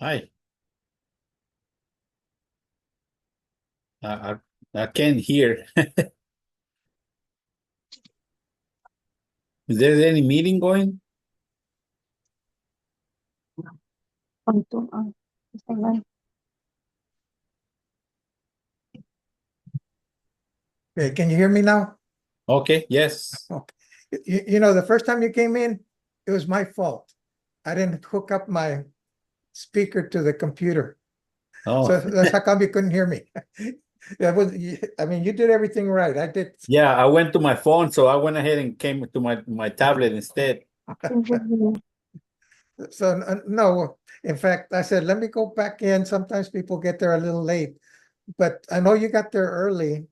Hi. I I can't hear. Is there any meeting going? Okay, can you hear me now? Okay, yes. Okay. The first time you came in, it was my fault. I didn't hook up my speaker to the computer. Oh, So that's how come you couldn't hear me. I mean, you did everything right. I did. yeah, I went to my phone, so I went ahead and came to my tablet instead. So no, in fact, I said, let me go back in. Sometimes people get there a little late, but I know you got there early.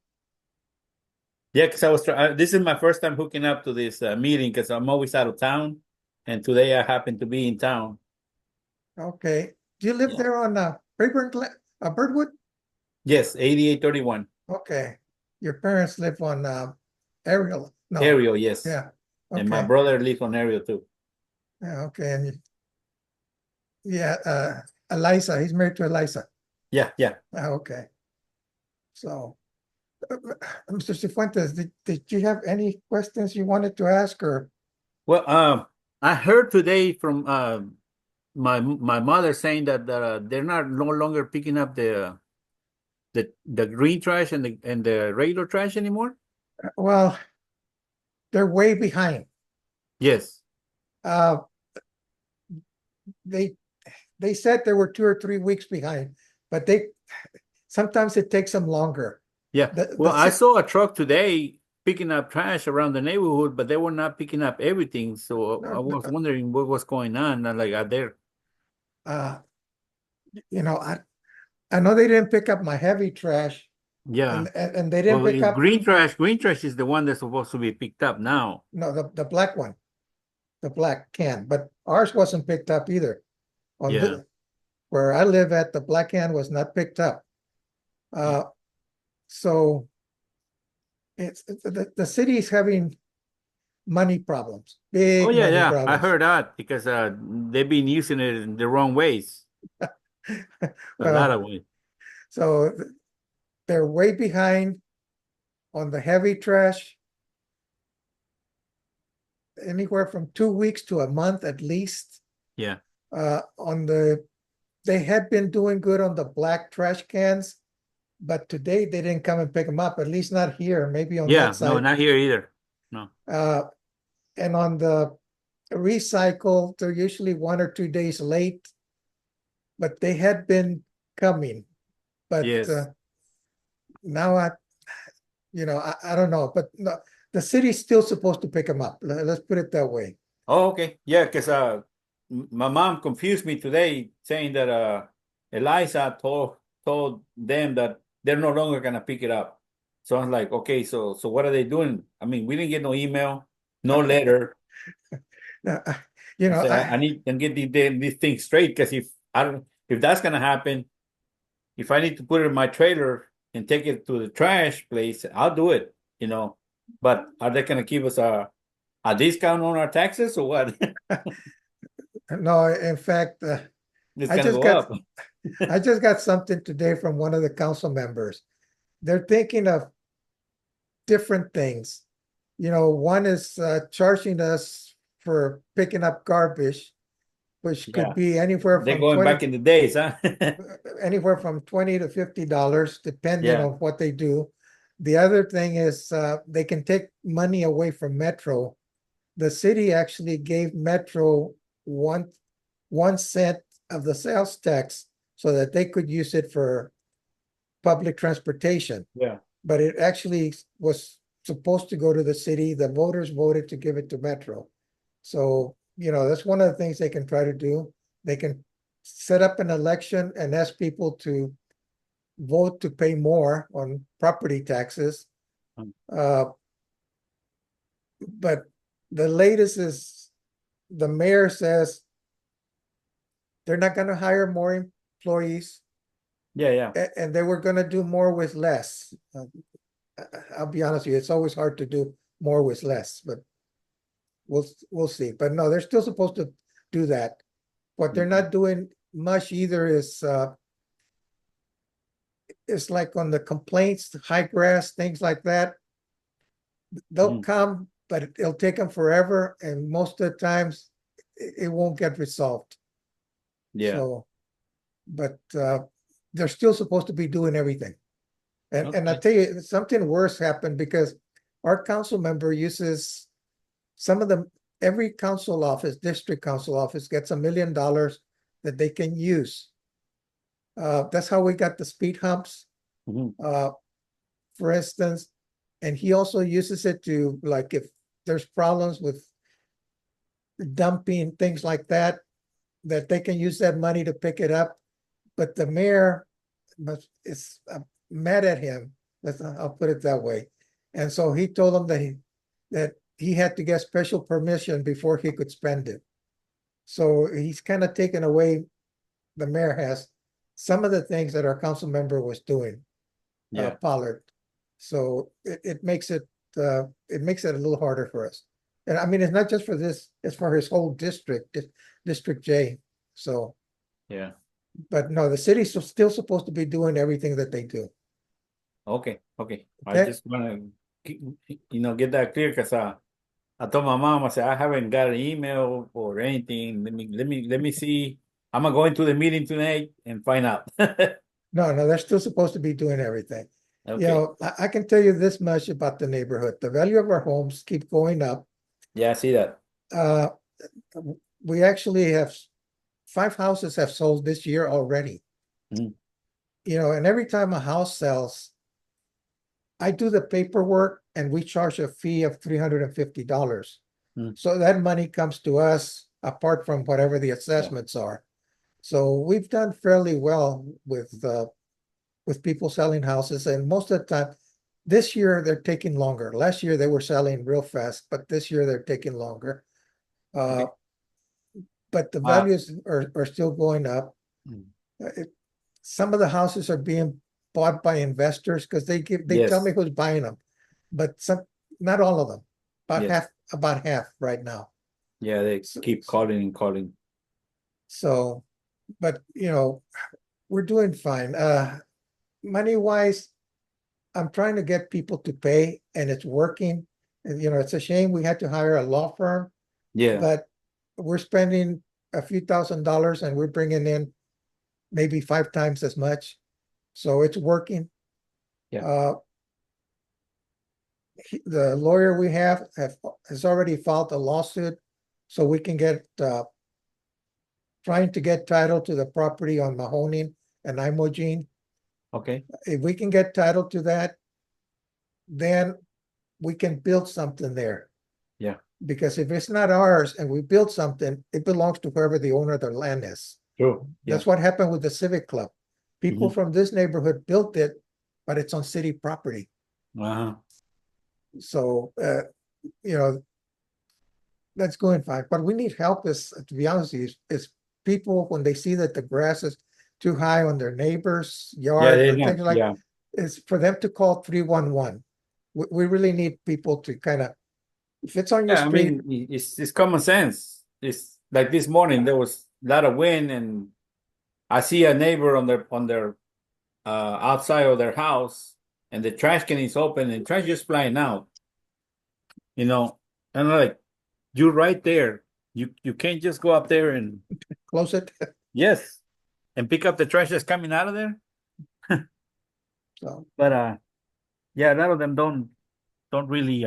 Yeah, because this is my first time hooking up to this meeting because I'm always out of town, and today I happen to be in town. Okay. Do you live Yeah. there on Braeburn Glen, Birdwood? Yes, 8831. Okay. Your parents live on Ariel. No. Ariel, yes. Yeah. And my Okay. brother lives on Ariel too. Yeah, okay. And yeah, Eliza, he's married to Eliza. Yeah, yeah. Okay. So, uh, Mr. Cifuentes, did you have any questions you wanted to ask or? Well, I heard today from my mother saying that they're not no longer picking up the green trash and the regular trash anymore? Well, they're way behind. Yes. Uh, they they said they were 2 or 3 weeks behind, but they sometimes it takes them longer. Yeah. Well, I saw a truck today picking up trash around the neighborhood, but they were not picking up everything. So I was wondering what was going on. And like, are there? uh, you know, I know they didn't pick up my heavy trash, Yeah. and they didn't Well, pick up green trash is the one that's supposed to be picked up now. no the black one, the black can, but ours wasn't picked up either. On Yeah. the where I live at, the black can was not picked up. Yeah. Uh, so the city is having money problems, Oh big yeah, money yeah. I problems. heard that because they've been using it in the wrong ways. A lot Well, of ways. so they're way behind on the heavy trash, anywhere from 2 weeks to a month at least. Yeah. On they had been doing good on the black trash cans, but today they didn't come and pick them up, at least not here, maybe on that Yeah. No, side. not here either. No. Uh, and on the recycle, they're usually 1 or 2 days late, but they had been coming. But Yes. now I don't know. But no, the city's still supposed to pick them up. Let's put it that way. Oh, okay. Yeah, because my mom confused me today saying that Eliza told them that they're no longer gonna pick it up. So I'm like, okay, so what are they doing? I mean, we didn't get no email, no letter. Now, you I know, said I need to get these things straight because if that's gonna happen, if I need to put it in my trailer and take it to the trash place, I'll do it, you know. But are they gonna give us a discount on our taxes or what? no, in fact, It's I gonna just go got up. I just got something today from one of the council members. They're thinking of different things. One is charging us for picking up garbage, which could Yeah. be anywhere They're from going 20 back in the days, huh? to $50, depending Yeah. on what they do. The other thing is they can take money away from Metro. The city actually gave Metro 1 cent of the sales tax so that they could use it for public transportation. Yeah. But it actually was supposed to go to the city. The voters voted to give it to Metro. So, that's one of the things they can try to do. They can set up an election and ask people to vote to pay more on property taxes. Um, Uh, but the latest is the mayor says they're not going to hire more employees, Yeah, yeah. and they were going to do more with less. I'll be honest with you, it's always hard to do more with less, but we'll see. But no, they're still supposed to do that. What they're Mhm. not doing much either. Is like on the complaints, high grass, things like that. They'll Mhm. come, but it'll take them forever, and most of the times it won't get resolved. Yeah. So, but they're still supposed to be doing everything. And I Okay. tell you, something worse happened because our council member uses some of them. Every council office, district council office, gets $1 million that they can use. That's how we got the speed humps, Mhm. uh, for instance. And he also uses it to, like, if there's problems with dumping, things like that, that they can use that money to pick it up. But the mayor is mad at him. I'll put it that way. And so he told him that he had to get special permission before he could spend it. So he's kind of taken away, the mayor has, some of the things that our council member was doing, Yeah. Pollard. So it makes it a little harder for us. And I mean, it's not just for this, it's for his whole district, District J. So, Yeah. but no, the city's still supposed to be doing everything that they do. Okay. Okay. I Okay? just want to, get that clear because I told my mom, I said, I haven't got an email or anything. Let me see. I'm gonna go into the meeting tonight and find out. No, they're still supposed to be doing everything. Okay. I can tell you this much about the neighborhood. The value of our homes keep going up. Yeah, I see that. Uh, we actually have 5 houses have sold this year already. Mhm. And every time a house sells, I do the paperwork and we charge a fee of $350. Mhm. So that money comes to us apart from whatever the Yeah. assessments are. So we've done fairly well with people selling houses, and most of the time, this year they're taking longer. Last year they were selling real fast, but this year they're taking longer. Uh, Okay. but the Uh, values are still going up. mm, It, some of the houses are being bought by investors because they tell me yes. who's buying them, but some, not all of them, Yes. about half right now. Yeah, they So, keep calling and calling. so but we're doing fine. Money wise, I'm trying to get people to pay, and it's working. And it's a shame we had to hire a law firm, Yeah. but we're spending a few $1,000s and we're bringing in maybe 5 times as much. So it's working. Yeah. Uh, the lawyer we has already filed a lawsuit, so we can get trying to get title to the property on Mahoning and Imogene. Okay. If we can get title to that, then we can build something there. Yeah. Because if it's not ours and we build something, it belongs to whoever the owner of the land is. True. Yeah. That's what happened with the Civic Club. People Hmm. from this neighborhood built it, but it's on city property. Uh-huh. So, you know, that's going fine. But we need help to be honest with you, is people when they see that the grass is too high on their neighbor's Yeah, yard they're or not. things like, Yeah. is for them to call 311. We really need people to kind of, if it's on your Yeah, I street, mean, it's common sense. It's like this morning there was a lot of wind, and I see a neighbor on their outside of their house, and the trash can is open and trash just flying out. You know, and I'm like, you're right there. You can't just go up there and close it. yes, and pick up the trash that's coming out of there. So, But yeah, a lot of them don't really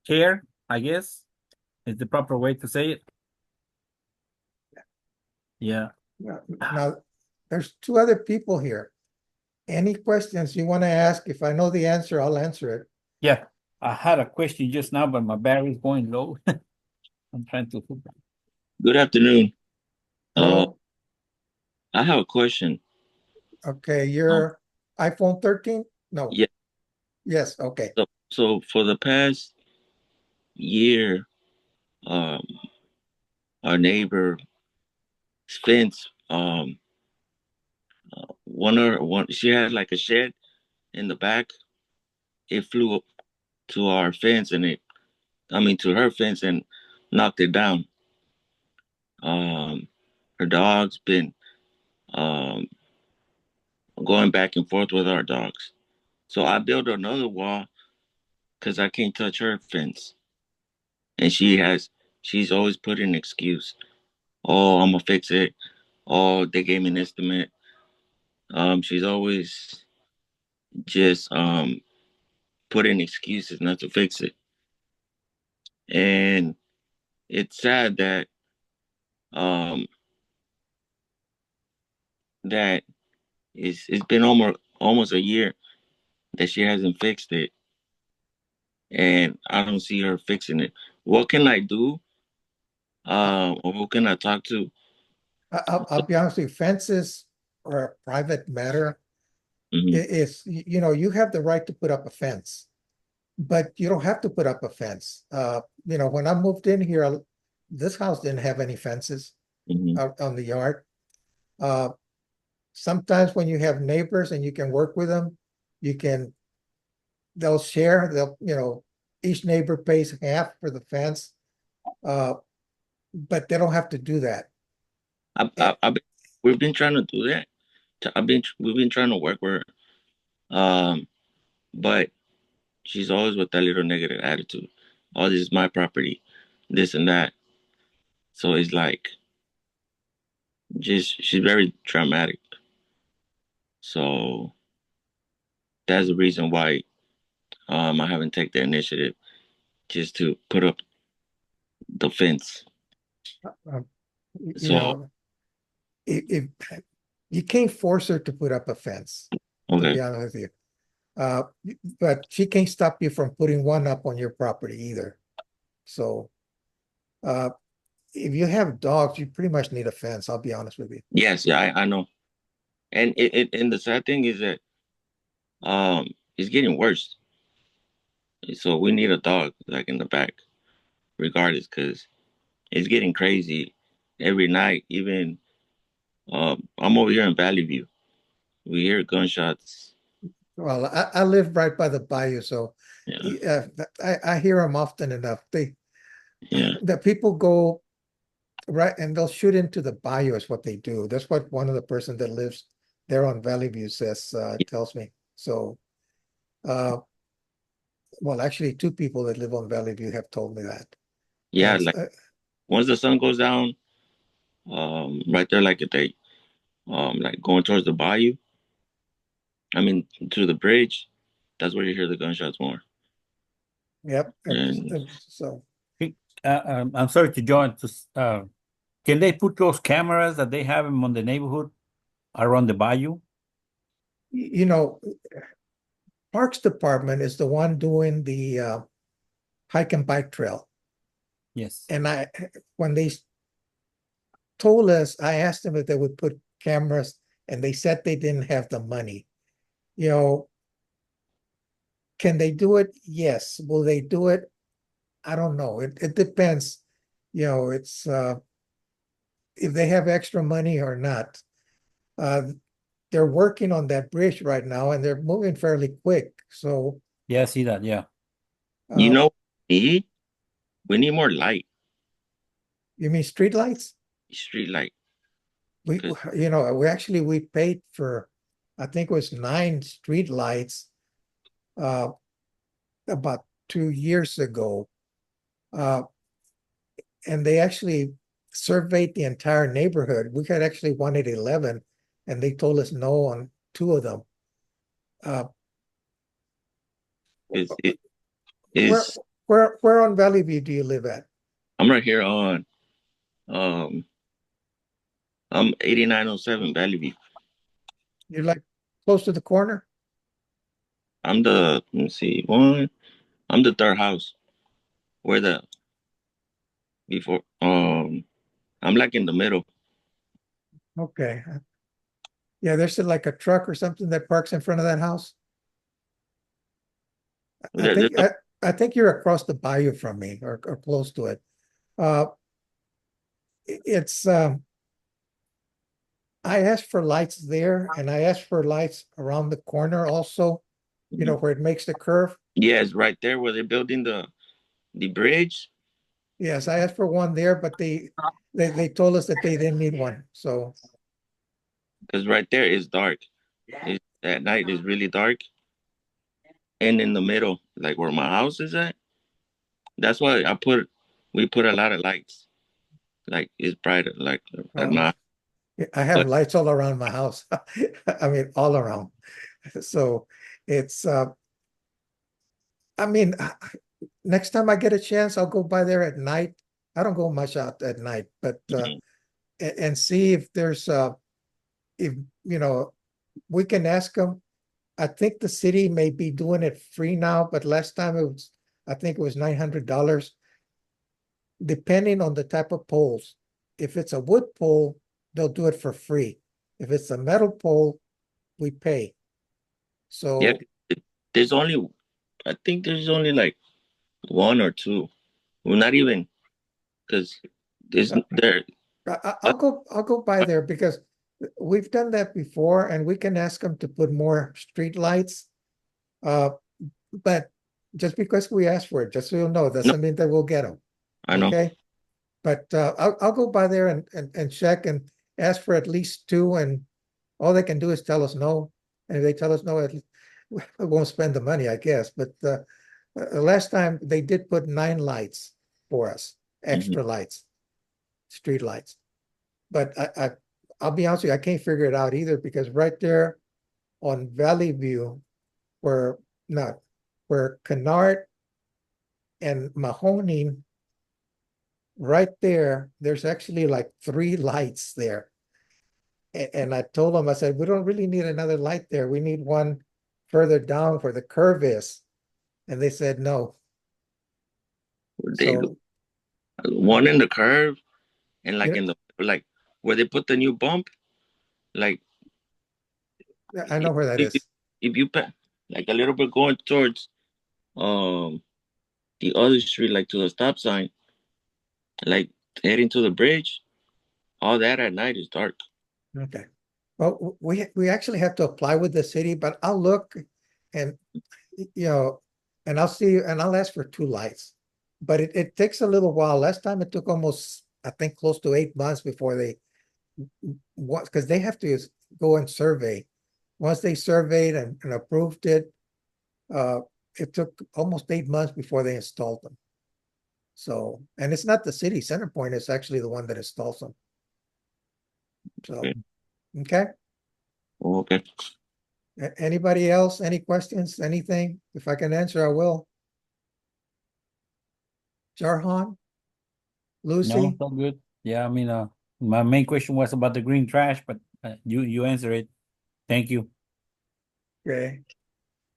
care. I guess is the proper way to say it. Yeah. now there's two other people here. Any questions you want to ask? If I know the answer, I'll answer it. Yeah, I had a question just now, but my battery's going low. I'm trying to. Good afternoon. Uh, Hello? I have a question. Okay, Um, your iPhone 13? No. yeah, Yes, okay. so for the past year, um, our neighbor's fence, one, she had like a shed in the back. It flew up to our fence to her fence and knocked it down. Um, her dog's been um going back and forth with our dogs. So I built another wall because I can't touch her fence. And she's always put an excuse. Oh, I'm gonna fix it. Oh, they gave me an estimate. She's always just put in excuses not to fix it. And it's sad that um that it's been almost a year that she hasn't fixed it, and I don't see her fixing it. What can I do? Or who can I talk to? I'll be honest with you, fences are a private matter. Hmm. You know, you have the right to put up a fence, but you don't have to put up a fence. You know, when I moved in here, this house didn't have any fences Hmm. out on the yard. Uh, Sometimes when you have neighbors and you can work with them, you can, they'll share, you know, each neighbor pays half for the fence. Uh, but they don't have to do that. Eh, We've been trying to do that. We've been trying to work with her. But she's always with that little negative attitude. Oh, this is my property, this and that. So it's like just she's very dramatic. So that's the reason why I haven't taken the initiative just to put up the fence. um, you So know, if you can't force her to put up a fence, to be okay. honest with you. Uh, but she can't stop you from putting one up on your property either. So, uh, if you have dogs, you pretty much need a fence. I'll be honest with you. Yes, yeah, I know. And and the sad thing is that it's getting worse. So we need a dog like in the back, regardless, because it's getting crazy every night. Even I'm over here in Valley View. We hear gunshots. Well, I live right by the bayou, so Yeah, I hear them often enough. yeah, The people go right and they'll shoot into the bayou is what they do. That's what one of the person that lives there on Valley View says, tells me. So, uh, well, actually, two people that live on Valley View have told me that. yeah. And Like once the sun goes down, right there, like at they, like going towards the bayou. I mean, to the bridge. That's where you hear the gunshots more. yep. And So Hey, I'm sorry to join. Can they put those cameras that they have on the neighborhood around the bayou? you know, Parks Department is the one doing the hike and bike trail. Yes. And when they told us, I asked them if they would put cameras, and they said they didn't have the money. You know, can they do it? Yes. Will they do it? I don't know. It depends. You know, it's if they have extra money or not. Uh, they're working on that bridge right now, and they're moving fairly quick. So, Yeah, I see that. Yeah. you uh, know, we we need more light, you mean streetlights? street light. We, Cause you know, we paid for, I think it was 9 streetlights uh, about 2 years ago, uh, and they actually surveyed the entire neighborhood. We had actually wanted 11, and they told us no on 2 of them. Uh, it where is. where on Valley View do you live at? I'm right here on um I'm 8907 Valley View. You're like close to the corner? I'm the let me see one. I'm the third house. Where the before I'm like in the middle. Okay. Yeah, there's like a truck or something that parks in front of that house. I There's think I think you're across the bayou from me or close to it. Uh, it's I asked for lights there and I asked for lights around the corner also, you know, where it makes the curve. yeah, it's right there where they're building the bridge. Yes, I asked for one there, but they told us that they didn't need one. So Because right there is dark. At night is really dark, and in the middle, like where my house is at, that's why we put a lot of lights. Like it's brighter, like at uh, night. I have But lights all around my house. I mean, all around. So it's I mean, next time I get a chance, I'll go by there at night. I don't go much out at night, but mhm. and see if there's if you know we can ask them. I think the city may be doing it free now, but last time it was, I think it was $900, depending on the type of poles. If it's a wood pole, they'll do it for free. If it's a metal pole, we pay. Yeah, So there's only I think there's only like one or two. Well, not even because there's uh, there. I'll go by there because we've done that before, and we can ask them to put more street lights. Uh, but just because we ask for it, just so you'll know, No, doesn't mean that we'll get them. I know. Okay. But I'll go by there and check and ask for at least two, and all they can do is tell us no. And if they tell us no, at least we won't spend the money, I guess. But last time they did put 9 lights for us, Mhm. extra lights, street lights. But I'll be honest with you, I can't figure it out either because right there on Valley View, where not where Kennard and Mahoning, right there, there's actually like 3 lights there. And I told them, I said, we don't really need another light there. We need one further down where the curve is. And they said no. They So one in the curve and like you in the like where they put the new bump. Like know, I know where that if you, is. if you like a little bit going towards um the other street, like to the stop sign, like heading to the bridge, all that at night is dark. Okay. Well, we actually have to apply with the city, but I'll look and you know, and I'll see and I'll ask for 2 lights. But it takes a little while. Last time it took almost, I think, close to 8 months before they what because they have to go and survey. Once they surveyed and approved it, uh, it took almost 8 months before they installed them. So, and it's not the city center point, it's actually the one that installs them. So, Okay. okay. Oh, okay. Anybody else? Any questions? Anything? If I can answer, I will. Jarhan, No, Lucy, it's all good. Yeah, I mean, my main question was about the green trash, but you answer it. Thank you. okay.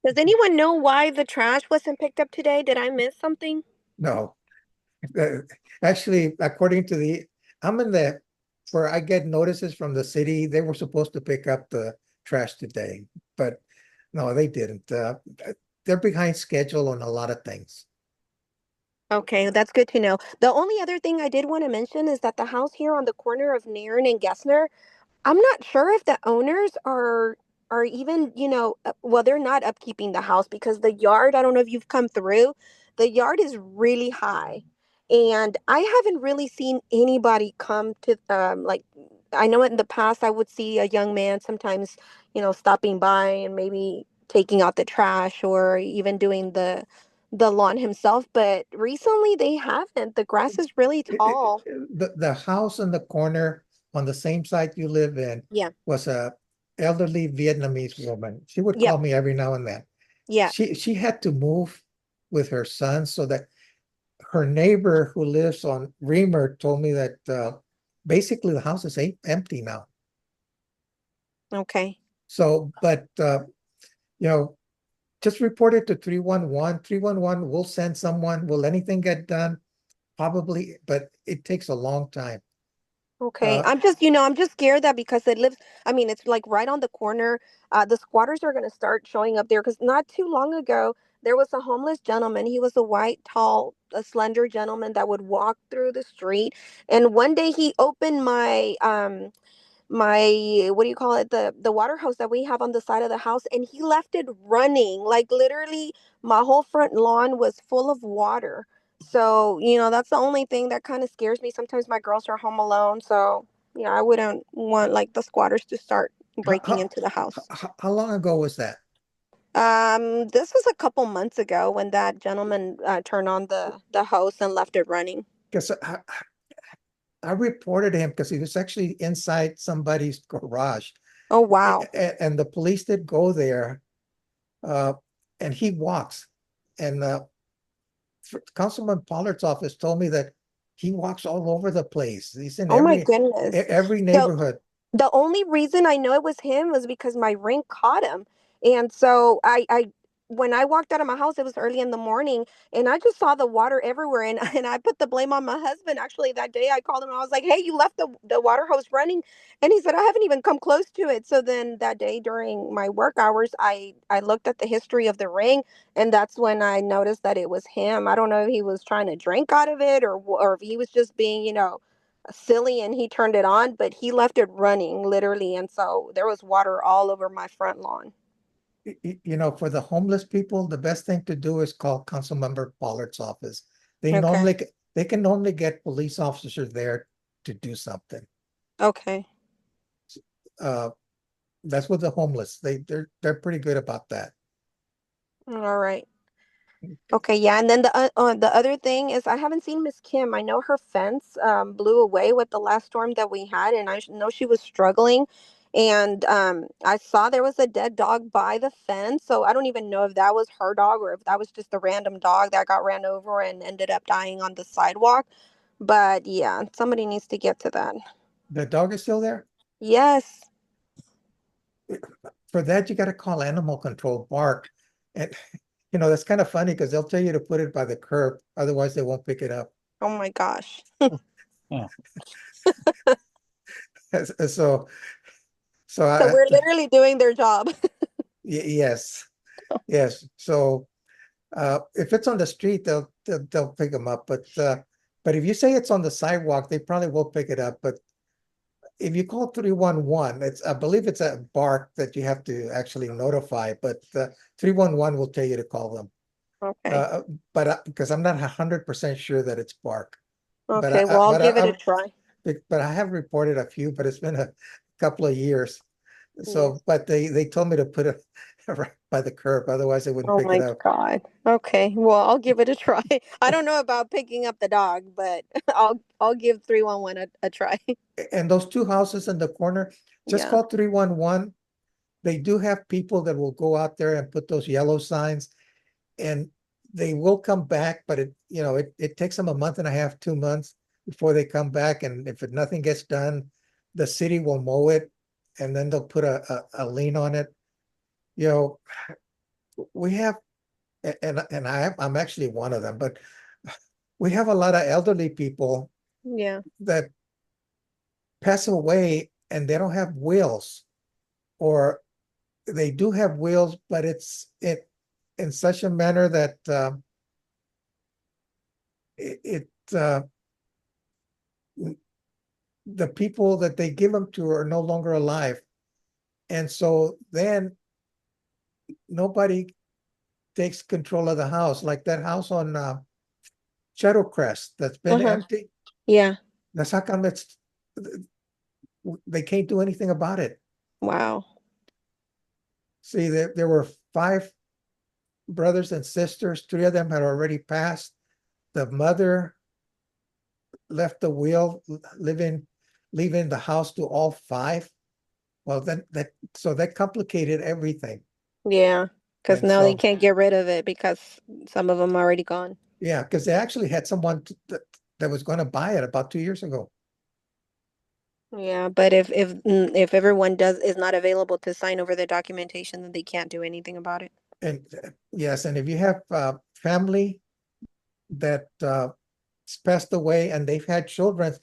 Does anyone know why the trash wasn't picked up today? Did I miss something? No, uh, actually, according to I'm in the, where I get notices from the city, they were supposed to pick up the trash today, but no, they didn't. They're behind schedule on a lot of things. Okay, that's good to know. The only other thing I did want to mention is that the house here on the corner of Nairn and Gessner, I'm not sure if the owners are even, well, they're not upkeeping the house because the yard, I don't know if you've come through, the yard is really high. And I haven't really seen anybody come to like I know in the past I would see a young man sometimes, stopping by and maybe taking out the trash or even doing the lawn himself, but recently they haven't. The grass is really tall. The house in the corner on the same site you live in Yeah. was a elderly Vietnamese woman. She would Yeah. call me every now and then. Yeah. She had to move with her son so that her neighbor who lives on Reamer told me that basically the house is empty now. Okay. So, but you know, just report it to 311. 311 will send someone. Will anything get done? Probably, but it takes a long time. Okay. Uh, I'm just scared that because I mean, it's like right on the corner. The squatters are going to start showing up there because not too long ago, there was a homeless gentleman. He was a white, tall, a slender gentleman that would walk through the street. And one day he opened my what do you call it, the water hose that we have on the side of the house, and he left it running, like literally my whole front lawn was full of water. So, that's the only thing that kind of scares me. Sometimes my girls are home alone, so yeah, I wouldn't want like the squatters to start How, breaking how, into the house. how long ago was that? This was a couple months ago when that gentleman turned on the hose and left it running. Because I reported him because he was actually inside somebody's garage, Oh, wow. and the police did go there, uh, and he walks, and Councilman Pollard's office told me that he walks all over the place. He's in Oh my every goodness. every The neighborhood. the only reason I know it was him was because my ring caught him. And so I when I walked out of my house, it was early in the morning, and I just saw the water everywhere. And, and I put the blame on my husband. Actually, that day I called him and I was like, hey, you left the water hose running. And he said, I haven't even come close to it. So then that day during my work hours, I looked at the history of the ring, and that's when I noticed that it was him. I don't know if he was trying to drink out of it, or if he was just being, silly and he turned it on, but he left it running literally, and so there was water all over my front lawn. For the homeless people, the best thing to do is call Councilmember Pollard's office. They Okay. normally they can normally get police officers there to do something. Okay. Uh, that's with the homeless. They're pretty good about that. All right. Okay, yeah, and then the other thing is I haven't seen Miss Kim. I know her fence blew away with the last storm that we had, and I know she was struggling. And I saw there was a dead dog by the fence, so I don't even know if that was her dog or if that was just a random dog that got ran over and ended up dying on the sidewalk. But yeah, somebody needs to get to that. The dog is still there. Yes. For that, you got to call animal control, bark, and that's kind of funny because they'll tell you to put it by the curb, otherwise they won't pick it up. Oh my gosh. Huh. So, so So we're literally doing their job. yes, yes. So, if it's on the street, they'll pick them up. But if you say it's on the sidewalk, they probably will pick it up. But if you call 311, I believe it's a bark that you have to actually notify. But 311 will tell you to call them. Okay. Uh, but because I'm not 100% sure that it's bark. But Okay, well, I'll give it a try. but I have reported a few, but it's been a couple of years. Yes. So, but they told me to put it right by the curb, otherwise they wouldn't Oh pick it my up. God. Okay. Well, I'll give it a try. I don't know about picking up the dog, but I'll give 311 a try. And those two houses in the corner, just Yeah. call 311. They do have people that will go out there and put those yellow signs, and they will come back, but it takes them a month and a half, 2 months before they come back. And if nothing gets done, the city will mow it, and then they'll put a lien on it. You know, we have, and I'm actually one of them, but we have a lot of elderly people Yeah. that pass away and they don't have wills, or they do have wills, but it's it in such a manner that it the people that they give them to are no longer alive, and so then nobody takes control of the house. Like that house on Shadowcrest that's been Uh-huh. empty. Yeah. That's how come they can't do anything about it. Wow. See, there were five brothers and sisters. Three of them had already passed. The mother left the will, leaving the house to all five. Well, then that complicated everything. Yeah. Because And now they so, can't get rid of it because some of them are already gone. yeah, because they actually had someone that was going to buy it about 2 years ago. Yeah, but if everyone is not available to sign over the documentation, then they can't do anything about it. And yes, and if you have family that passed away and they've had children,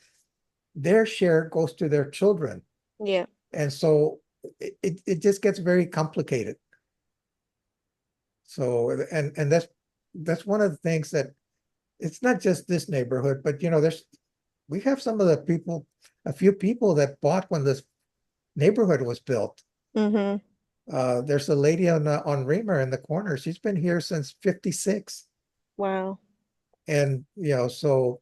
their share goes to their children. Yeah. And so it just gets very complicated. So, and that's one of the things that it's not just this neighborhood, but we have some of the people, a few people that bought when this neighborhood was built. Mm-hmm. There's a lady on Reamer in the corner. She's been here since '56. Wow. And, so,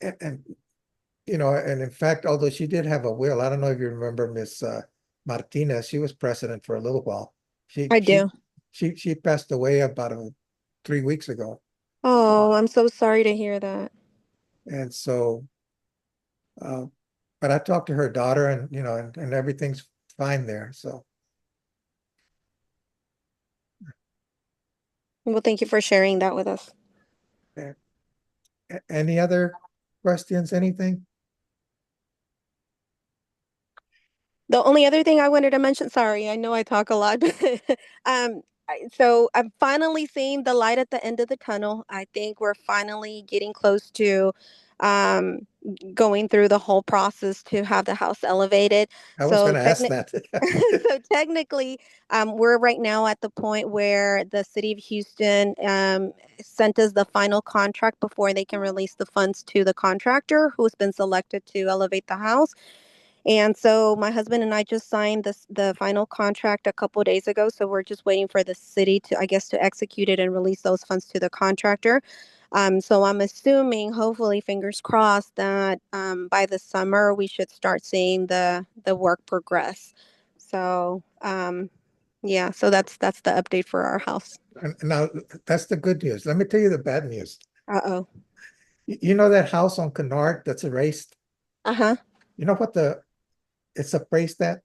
and, and in fact, although she did have a will, I don't know if you remember Miss Martinez, she was president for a little while. She, I she, do. she passed away about 3 weeks ago. Oh, I'm so sorry to hear that. And so, uh, but I talked to her daughter and, and everything's fine there. So, Well, thank you for sharing that with us. any other questions, anything? The only other thing I wanted to mention, sorry, I know I talk a lot, but so I'm finally seeing the light at the end of the tunnel. I think we're finally getting close to um, going through the whole process to have the house elevated. I was So going to ask that. so technically, we're right now at the point where the city of Houston sent us the final contract before they can release the funds to the contractor who's been selected to elevate the house. And so my husband and I just signed the final contract a couple of days ago. So we're just waiting for the city to, I guess, to execute it and release those funds to the contractor. So I'm assuming, hopefully, fingers crossed, that by the summer we should start seeing the work progress. So yeah, so that's the update for our house. And now that's the good news. Let me tell you the bad news. Uh-oh. You know that house on Kennard that's erased? Uh-huh. You know what it's appraised at?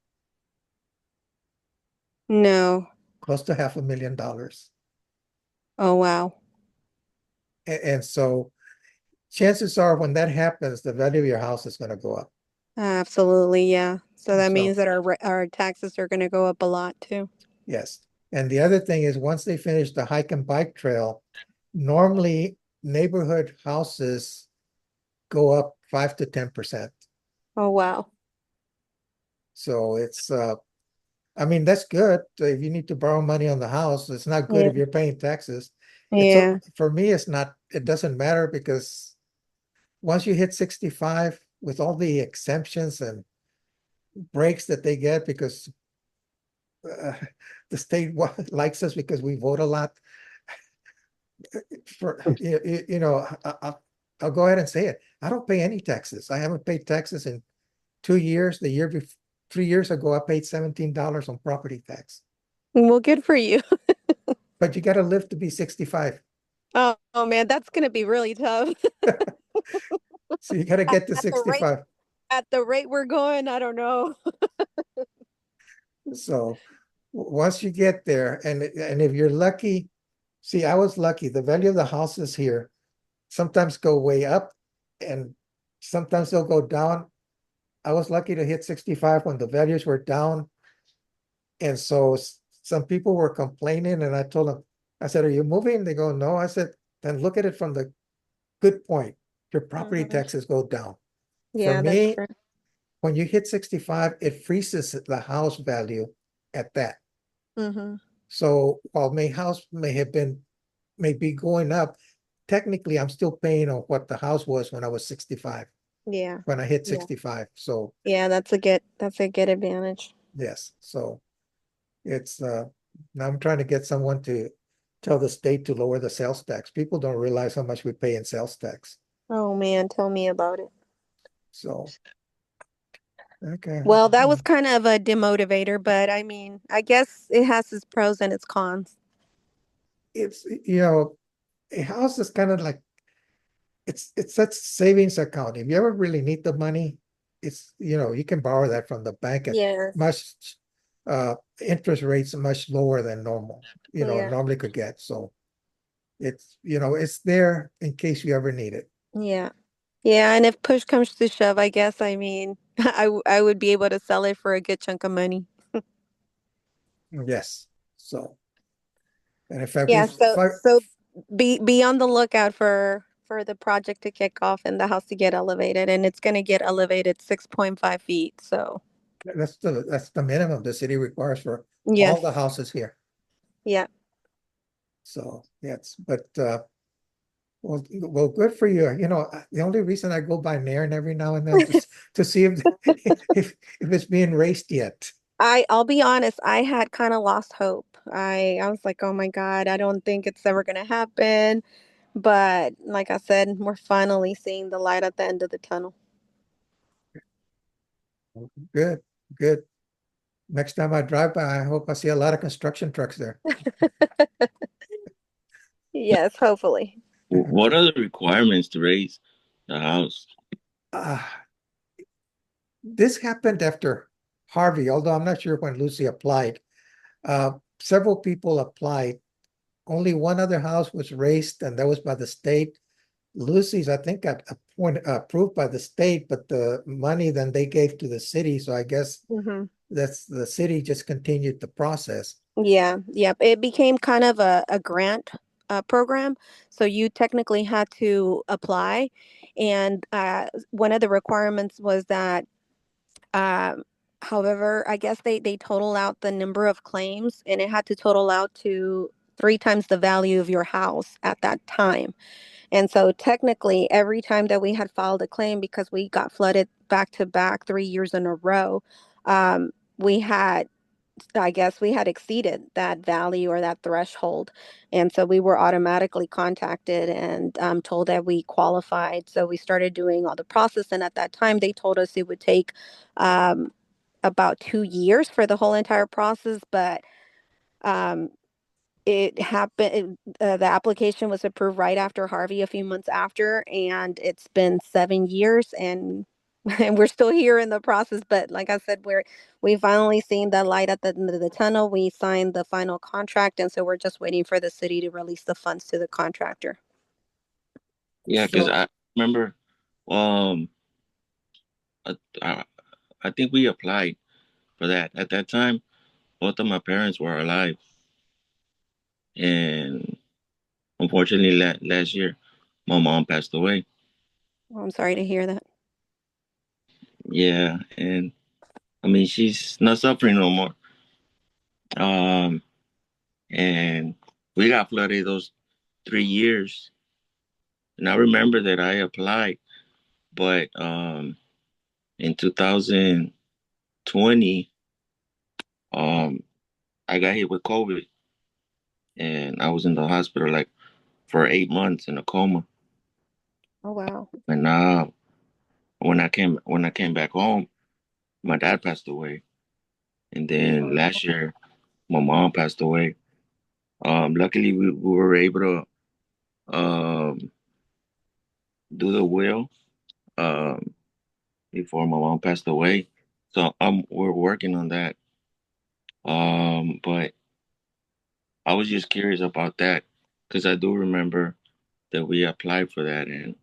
No. Close to $500,000. Oh, wow. And so chances are when that happens, the value of your house is going to go up. Absolutely, yeah. So that So means that our taxes are going to go up a lot too. yes. And the other thing is once they finish the hike and bike trail, normally neighborhood houses go up 5 to 10%. Oh, wow. So it's I mean that's good. If you need to borrow money on the house, it's not good Yeah. if you're paying taxes. Yeah. For me, it's not, it doesn't matter because once you hit 65 with all the exemptions and breaks that they get because uh, the state likes us because we vote a lot. I'll go ahead and say it. I don't pay any taxes. I haven't paid taxes in 2 years. The year before, 3 years ago, I paid $17 on property tax. Well, good for you. But you got to live to be 65. Oh man, that's gonna be really tough. So you got to get to At the rate 65. at the rate we're going, I don't know. So once you get there, and if you're lucky, see, I was lucky. The value of the houses here sometimes go way up and sometimes they'll go down. I was lucky to hit 65 when the values were down. And so some people were complaining, and I told them, I said, "Are you moving?" They go, "No." I said, "Then look at it from the good point. Your property Mhm. taxes go down." For Yeah, that's me, true. when you hit 65, it freezes the house value at that. Hmm. So while my house may be going up, technically I'm still paying on what the house was when I was 65, Yeah. when I hit Yeah. 65. So Yeah, that's a good advantage. yes, so it's now I'm trying to get someone to tell the state to lower the sales tax. People don't realize how much we pay in sales tax. Oh man, tell me about it. So okay. Well, that was kind of a demotivator, but I mean, I guess it has its pros and its cons. It's a house is kind of like it's such savings account. If you ever really need the money, it's you can borrow that from the bank at Yes. much interest rates much lower than normal, Yeah. normally could get. So it's there in case you ever need it. Yeah. Yeah, and if push comes to shove, I guess, I mean, I would be able to sell it for a good chunk of money. Yes. So, and in fact, Yeah, so be on the lookout for the project to kick off and the house to get elevated, and it's going to get elevated 6.5 feet. So, that's the minimum the city requires for all the yes. houses here. Yeah. So yes, but well, good for you. The only reason I go by Nairn every now and then to see if if it's being raced yet. I'll be honest, I had kind of lost hope. I was like, "Oh my God, I don't think it's ever going to happen." But like I said, we're finally seeing the light at the end of the tunnel. Good, good. Next time I drive by, I hope I see a lot of construction trucks there. Yes, hopefully. What are the requirements to raise the house? Uh, this happened after Harvey, although I'm not sure when Lucy applied. Several people applied. Only one other house was raised, and that was by the state. Lucy's, I think, got approved by the state, but the money then they gave to the city. So I guess Hmm. that's the city just continued the process. Yeah, yep. It became kind of a grant program. So you technically had to apply. And one of the requirements was that, um, however, I guess they total out the number of claims and it had to total out to 3 times the value of your house at that time. And so technically, every time that we had filed a claim, because we got flooded back to back 3 years in a row, we had, I guess we had exceeded that value or that threshold. And so we were automatically contacted and told that we qualified. So we started doing all the process. And at that time, they told us it would take um, about 2 years for the whole entire process. But um, it happened, the application was approved right after Harvey, a few months after, and it's been 7 years, and and we're still here in the process. But like I said, we finally seen the light at the end of the tunnel. We signed the final contract, and so we're just waiting for the city to release the funds to the contractor. Yeah, because So I remember, um, I, I I think we applied for that. At that time, both of my parents were alive, and unfortunately, last year, my mom passed away. Well, I'm sorry to hear that. Yeah, and I mean, she's not suffering no more. Um, and we got flooded those 3 years, and I remember that I applied, but in 2020, um, I got hit with COVID, and I was in the hospital like for 8 months in a coma. Oh wow. And when I came back home, my dad passed away, and then last year my mom passed away. Luckily we were able to do the will um before my mom passed away. So we're working on that. But I was just curious about that because I do remember that we applied for that, and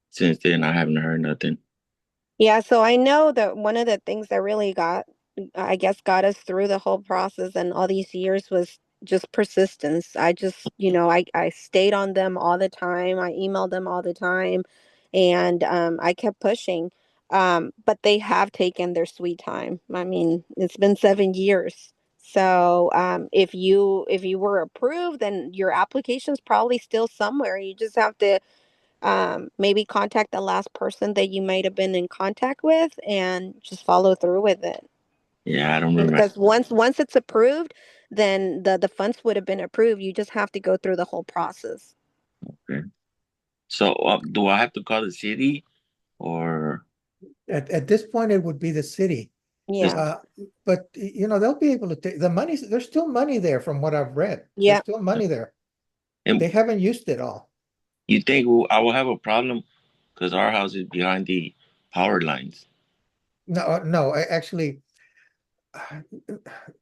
since then I haven't heard nothing. Yeah, so I know that one of the things that really I guess, got us through the whole process and all these years was just persistence. I just, I stayed on them all the time. I emailed them all the time, and I kept pushing. But they have taken their sweet time. I mean, it's been 7 years. So if you were approved, then your application's probably still somewhere. You just have to maybe contact the last person that you might have been in contact with and just follow through with it. Yeah, I don't remember. Because once it's approved, then the funds would have been approved. You just have to go through the whole process. Okay. So do I have to call the city or at this point, it would be the city. this? Yeah. Uh, but they'll be able to take the money. There's still money there from what I've read. There's Yeah. still money there. And They haven't used it all. you think I will have a problem because our house is behind the power lines? No, no, actually,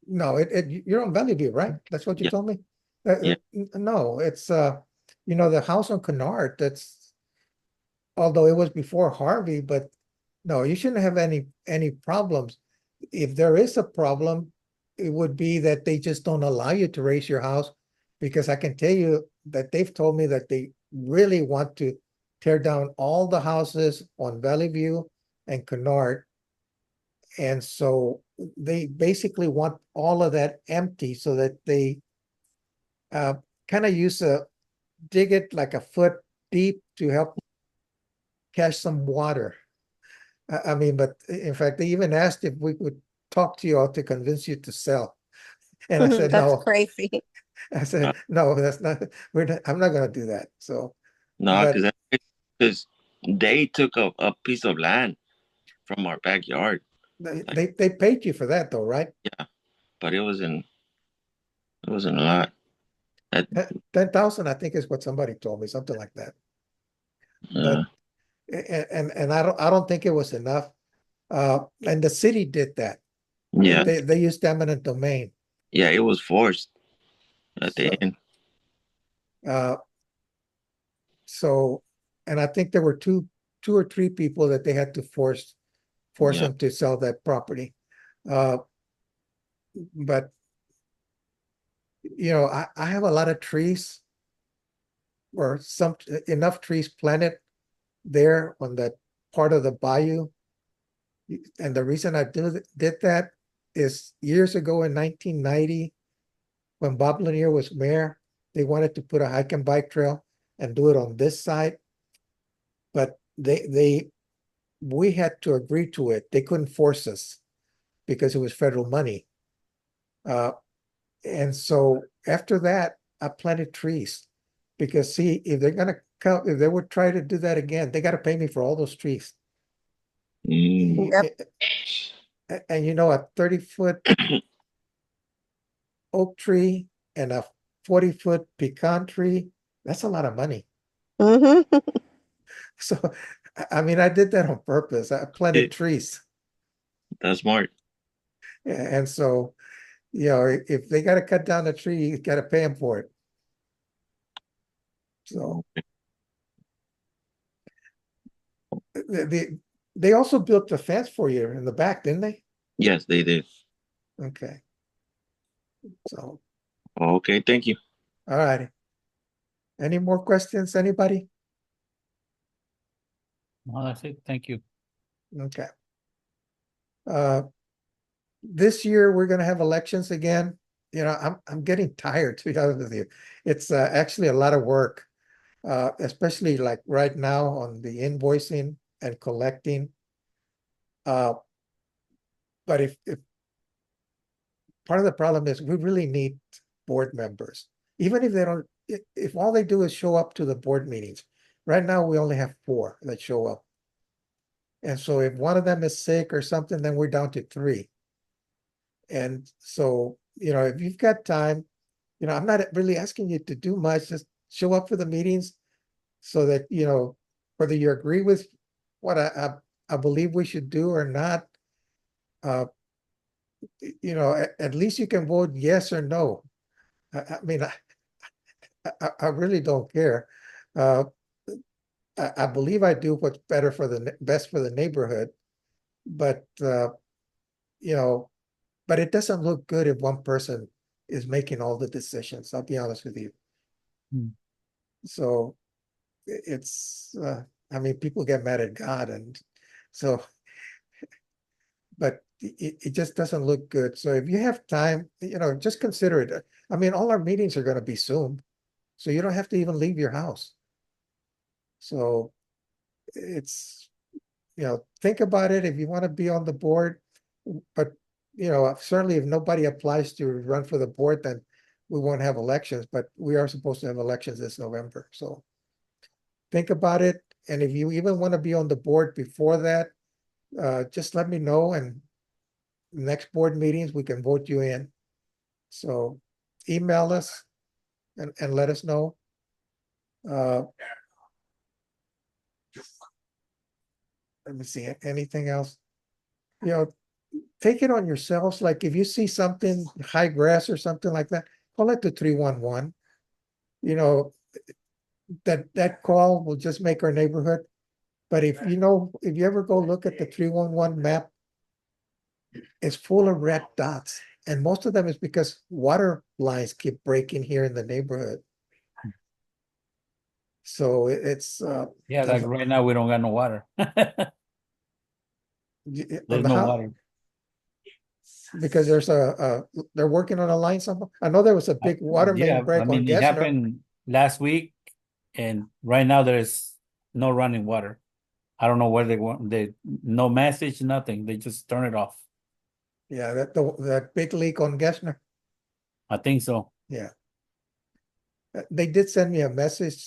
no, you're on Valley View, right? That's what you Yeah, told me? yeah, No, it's, the house on Kennard, although it was before Harvey, but no, you shouldn't have any problems. If there is a problem, it would be that they just don't allow you to raise your house, because I can tell you that they've told me that they really want to tear down all the houses on Valley View and Kennard. And so they basically want all of that empty so that they uh, kind of dig it like a foot deep to help catch some water. I mean, but in fact, they even asked if we would talk to you all to convince you to sell. And I said, That's no. crazy. I uh, said, no, that's not, I'm not going to do that. So, No, but because they took a piece of land from our backyard. Like, they paid you for that though, right? yeah, but it wasn't a lot. That 10,000, I think is what somebody told me, something like that. uh, But and I don't think it was enough. And the city did that. yeah, They used eminent domain. yeah, it was forced at the So end. uh so and I think there were two or three people that they had to force Yeah, them to sell that property. Uh but I have a lot of trees or some enough trees planted there on that part of the bayou. And the reason I did that is years ago in 1990, when Bob Lanier was mayor, they wanted to put a hike and bike trail and do it on this side, but we had to agree to it. They couldn't force us because it was federal money. Uh, and so after that, I planted trees because see, if they're gonna come, if they would try to do that again, they got to pay me for all those trees. mm, Yep. And a 30-foot oak tree and a 40-foot pecan tree, that's a lot of money. Mm-hmm. So, I mean, I did that on purpose. I planted trees. that's smart. And so, if they got to cut down the tree, you got to pay them for it. So, they also built the fence for you in the back, didn't they? Yes, they did. Okay. So, Okay, thank you. all right. Any more questions, anybody? No, that's it. Thank you. Okay. This year we're going to have elections again. I'm getting tired, to be honest with you. It's actually a lot of work, especially like right now on the invoicing and collecting. But if part of the problem is we really need board members, even if they don't, if all they do is show up to the board meetings. Right now, we only have 4 that show up. And so if one of them is sick or something, then we're down to 3. And so, if you've got time, I'm not really asking you to do much, just show up for the meetings so that, whether you agree with what I believe we should do or not, at least you can vote yes or no. I mean, I really don't care. Uh, I believe I do what's best for the neighborhood, but you know, but it doesn't look good if one person is making all the decisions. I'll be honest with you. Hmm. So it's, I mean, people get mad at God, and so, but it just doesn't look good. So if you have time, just consider it. I mean, all our meetings are going to be Zoom, so you don't have to even leave your house. So it's, think about it if you want to be on the board. But, certainly if nobody applies to run for the board, then we won't have elections, but we are supposed to have elections this November. So think about it. And if you even want to be on the board before that, just let me know, and next board meetings, we can vote you in. So email us and let us know. Let me see, anything else? Take it on yourselves. Like if you see something high grass or something like that, call it the 311. You know, that call will just make our neighborhood. But if you ever go look at the 311 map, it's full of red dots. And most of them is because water lines keep breaking here in the neighborhood. So it's Yeah, like right now we don't got no water. on There's the no house water. because they're working on a line somewhere. I know there was a big water main Yeah, I break on mean it Gessner. happened last week, and right now there's no running water. I don't know where they want. No message, nothing. They just turn it off. Yeah, that big leak on Gessner. I think so. Yeah. They did send me a message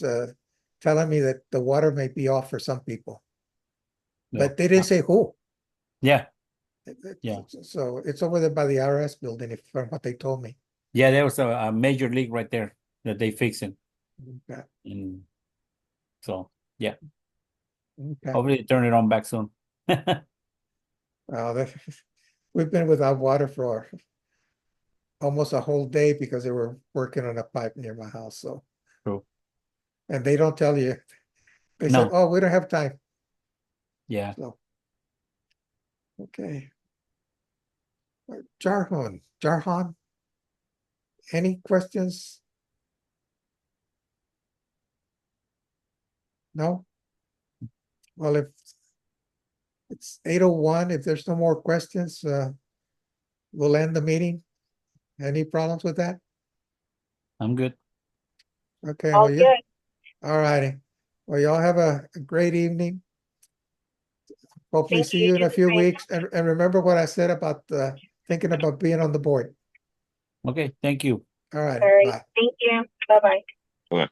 telling me that the water may be off for some people, No. but they didn't say who. Yeah. Yeah. So it's over there by the IRS building, if from what they told me. Yeah, there was a major leak right there that they fixing. Okay. And so yeah. Okay. Hopefully they turn it on back soon. Well, we've been without water for almost a whole day because they were working on a pipe near my house. So, True. and they don't tell you. They said, No. "Oh, we don't have time." Yeah. So, okay. Jarhan, any questions? No? Well, if it's 8:01, if there's no more questions, we'll end the meeting. Any problems with that? I'm good. Okay, All well, yeah. good. All righty. Well, y'all have a great evening. Hopefully Thank see you. you in You a few too. weeks. And remember what I said about thinking about being on the board. Okay, thank you. All right, All right. bye. Thank you. Bye-bye. Okay.